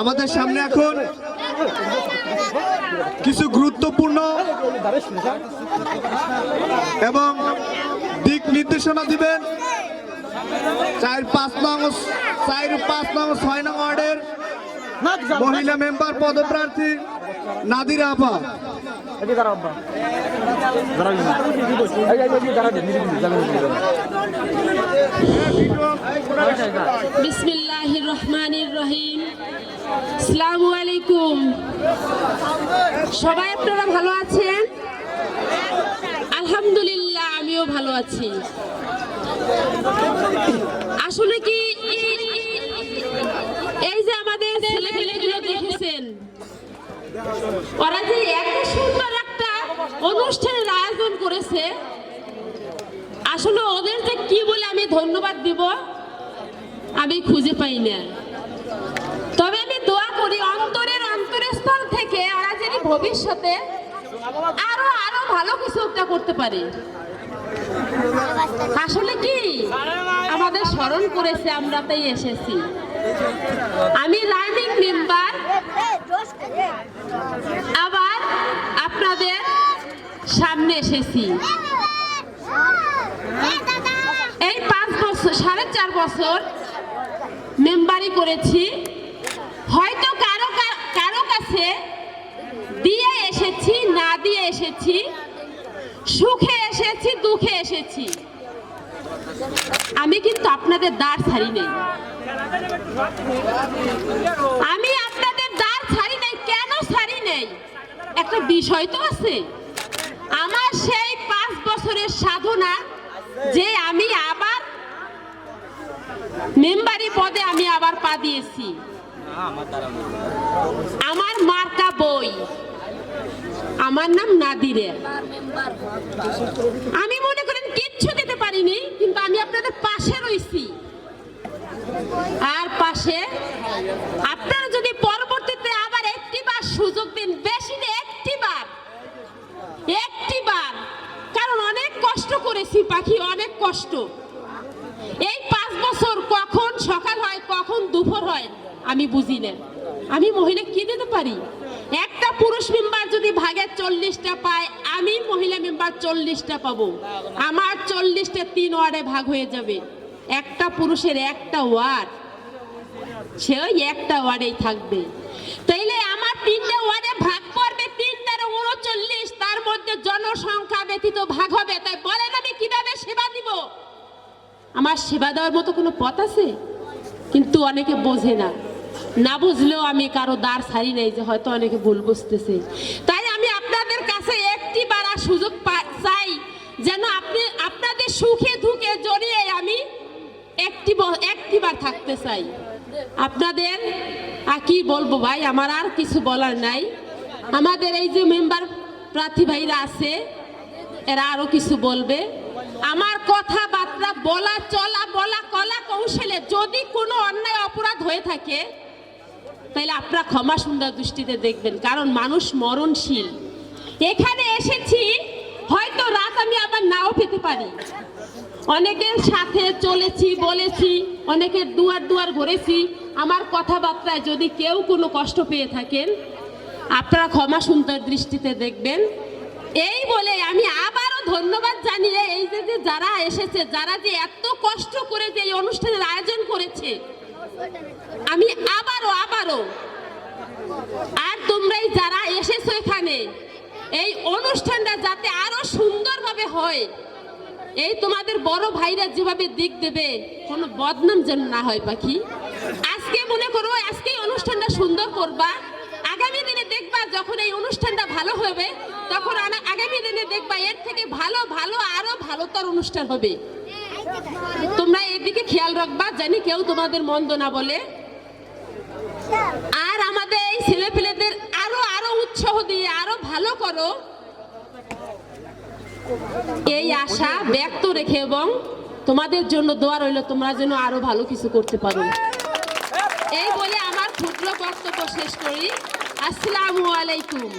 আমাদের সামনে এখন কিছু গুরুত্বপূর্ণ এবং দিক নির্দেশনা দিবেন 4-5 নং 6 নং ওয়ার্ডের মহিলা মেম্বার পদপ্রার্থী নাদিরা আপা। বিসমিল্লাহির রহমানির রহিম। আসসালামু আলাইকুম। সবাই আপনারা ভালো আছেন? আলহামদুলিল্লাহ, আমিও ভালো আছি। আসলে কি এই যে আমাদের ছেলেপেলেগুলো দেখেছেন, ওরা যে এত সুন্দর একটা অনুষ্ঠানের আয়োজন করেছে, আসলে ওদের যে কি বলে আমি ধন্যবাদ দিব আমি খুঁজে পাই না। তবে আমি দোয়া করি অন্তরস্থল থেকে ওরা যেন ভবিষ্যতে আরো ভালো কিছু একটা করতে পারে। আসলে কি আমাদের স্মরণ করেছে, আমরা তাই এসেছি। আমি রানিং মেম্বার, আবার আপনাদের সামনে এসেছি। এই 5 বছর 4.5 বছর মেম্বারি করেছি। হয়তো কারো কাছে দিয়ে এসেছি, না দিয়ে এসেছি, সুখে এসেছি, দুঃখে এসেছি। আমি কিন্তু আপনাদের দ্বার ছাড়ি নেই। আমি আপনাদের দ্বার ছাড়ি নাই। কেন ছাড়ি নেই? একটা বিষয় তো আছে। আমার সেই 5 বছরের সাধনা যে আমি আবার মেম্বারি পদে আমি আবার পা দিয়েছি। আমার মার্কা বই, আমার নাম নাদিরে। আমি মনে করেন কিচ্ছু দিতে পারিনি, কিন্তু আমি আপনাদের পাশে রয়েছি। আর পাশে আপনারা যদি পরবর্তীতে আবার একটিবার সুযোগ দিন, বেশি না, একটিবার, কারণ অনেক কষ্ট করেছি পাখি, অনেক কষ্ট। এই 5 বছর কখন সকাল হয় কখন দুপুর হয় আমি বুঝি না। আমি মহিলা কি দিতে পারি? একটা পুরুষ মেম্বার যদি ভাগে 40টা পায়, আমি মহিলা মেম্বার 40টা পাবো। আমার 40টা 3 ওয়ার্ডে ভাগ হয়ে যাবে। একটা পুরুষের একটা ওয়ার্ড, সে ওই একটা ওয়ার্ডেই থাকবে। তাইলে আমার 3টে ওয়ার্ডে ভাগ পড়বে, 3-39, তার মধ্যে জনসংখ্যা ব্যতীত ভাগ হবে। তাই বলেন আমি কিভাবে সেবা দিব? আমার সেবা দেওয়ার মতো কোনো পথ আছে? কিন্তু অনেকে বোঝে না। না বুঝলেও আমি কারো দ্বার ছাড়ি নাই, যে হয়তো অনেকে ভুল বুঝতেছে। তাই আমি আপনাদের কাছে একটিবার সুযোগ চাই, যেন আপনাদের সুখে দুঃখে জড়িয়ে আমি একটিবার থাকতে চাই। আপনাদের কি বলবো ভাই, আমার আর কিছু বলার নাই। আমাদের এই যে মেম্বার প্রার্থী ভাইরা আছে, এরা আরো কিছু বলবে। আমার কথাবার্তা বলা কলা কৌশলে যদি কোনো অন্যায় অপরাধ হয়ে থাকে, তাহলে আপনারা ক্ষমা সুন্দর দৃষ্টিতে দেখবেন, কারণ মানুষ মরণশীল। এখানে এসেছি, হয়তো রাত আমি আবার নাও পেতে পারি। অনেকের সাথে চলেছি, বলেছি, অনেকের দুয়ার ঘুরেছি। আমার কথাবার্তায় যদি কেউ কোনো কষ্ট পেয়ে থাকেন, আপনারা ক্ষমা সুন্দর দৃষ্টিতে দেখবেন। এই বলে আমি আবারও ধন্যবাদ জানিয়ে, এই যে যারা এসেছে, যারা যে এত কষ্ট করে যে এই অনুষ্ঠানের আয়োজন করেছে, আমি আবারও আর তোমরাই যারা এসেছো এখানে, এই অনুষ্ঠানটা যাতে আরো সুন্দরভাবে হয়, এই তোমাদের বড় ভাইরা যেভাবে দিক দেবে, কোনো বদনাম যেন না হয় পাখি। আজকে মনে করো আজকেই অনুষ্ঠানটা সুন্দর করবা, আগামী দিনে দেখবা যখন এই অনুষ্ঠানটা ভালো হবে, তখন আগামী দিনে দেখবা এর থেকে ভালো আরো ভালোতর অনুষ্ঠান হবে। তোমরা এদিকে খেয়াল রাখবা, জানি কেউ তোমাদের মন্দ না বলে। আর আমাদের এই ছেলেপেলেদের আরো উৎসাহ দিয়ে আরো ভালো করো, এই আশা ব্যক্ত রেখে, এবং তোমাদের জন্য দোয়া রইল, তোমরা যেন আরো ভালো কিছু করতে পারো। এই বলে আমার ক্ষুদ্র বক্তব্য শেষ করি। আসসালামু আলাইকুম।